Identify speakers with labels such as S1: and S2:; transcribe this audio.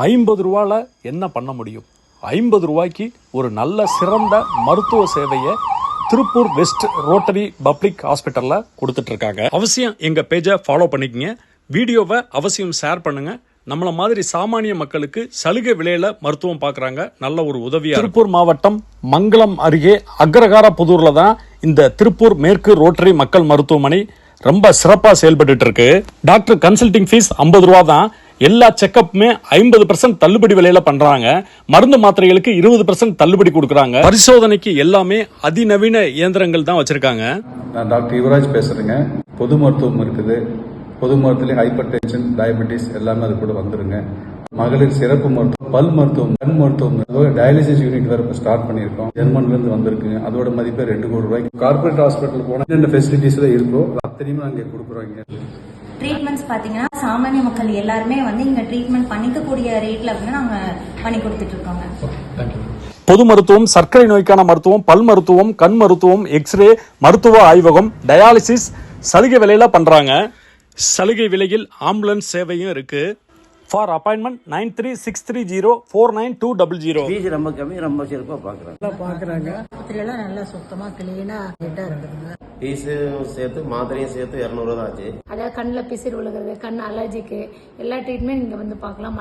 S1: 50 ரூபால என்ன பண்ண முடியும்? 50 ரூபாய்க்கு ஒரு நல்ல சிறந்த மருத்துவ சேவையை திருப்பூர் வெஸ்ட் ரோட்டரி பப்ளிக் ஹாஸ்பிட்டல்ல கொடுத்துட்டு இருக்காங்க. அவசியம் எங்க பேஜை ஃபாலோ பண்ணிக்கங்க. வீடியோவை அவசியம் ஷேர் பண்ணுங்க. நம்மள மாதிரி சாமானிய மக்களுக்கு சலுகை விலையில மருத்துவம் பார்க்கறாங்க. நல்ல ஒரு உதவியா. திருப்பூர் மாவட்டம் மங்களம் அருகே அக்ரஹார புதூர்ல தான் இந்த திருப்பூர் மேற்கு ரோட்டரி மக்கள் மருத்துவமனை ரொம்ப சிறப்பா செயல்பட்டு இருக்கு. டாக்டர் கன்சல்டிங் ஃபீஸ் 50 ரூபா தான். எல்லா செக்கப்புமே 50% தள்ளுபடி விலையில பண்றாங்க. மருந்து மாத்திரைகளுக்கு 20% தள்ளுபடி கொடுக்கறாங்க. பரிசோதனைக்கு எல்லாமே அதிநவீன இயந்திரங்கள் தான் வச்சிருக்காங்க.
S2: நான் டாக்டர் யுவராஜ் பேசுறேங்க. பொது மருத்துவம் இருக்குது. பொது மருத்துவத்திலே ஹைப்பர் டென்ஷன், டயபெட்டிஸ் எல்லாமே அது கூட வந்துருங்க. மகளிர் சிறப்பு மருத்துவம், பல் மருத்துவம், கண் மருத்துவம், டயாலிசிஸ் யூனிட் வேற ஸ்டார்ட் பண்ணிருக்கோம். ஜெர்மன்ல இருந்து வந்திருக்குங்க. அதோட மதிப்பே 2 கோடி ரூபாய். கார்பரேட் ஹாஸ்பிட்டல் போனா என்ன ஃபெசிலிட்டிஸ் இருக்கோ அத்தனையுமே அங்கே கொடுக்குறாங்க.
S3: ட்ரீட்மெண்ட்ஸ் பாத்தீங்கன்னா சாமானிய மக்கள் எல்லாருமே இங்க ட்ரீட்மெண்ட் பண்ணிக்கக்கூடிய ரேட்ல நாங்க பண்ணி கொடுத்துட்டு இருக்கோங்க.
S1: பொது மருத்துவம், சர்க்கரை நோய்க்கான மருத்துவம், பல் மருத்துவம், கண் மருத்துவம், எக்ஸ்ரே, மருத்துவ ஆய்வகம், டயாலிசிஸ் சலுகை விலையில பண்றாங்க. சலுகை விலையில் ஆம்புலன்ஸ் சேவையும் இருக்கு. For appointment 9363049200.
S4: ஃபீஸ் ரொம்ப கம்மி, ரொம்ப சிறப்பாக பார்க்குறாங்க.
S5: மாத்திரையெல்லாம் நல்லா சுத்தமாக கிளீனாக நீட்டாக இருக்குதுங்க.
S4: ஃபீஸு சேர்த்து மாத்திரையும் சேர்த்து 200 தான் ஆச்சு.
S5: அதாவது கண்ணில் பிசிறு விழுகிறது, கண் அலர்ஜிக்கு எல்லா ட்ரீட்மெண்ட் இங்கே பார்க்கலாம்.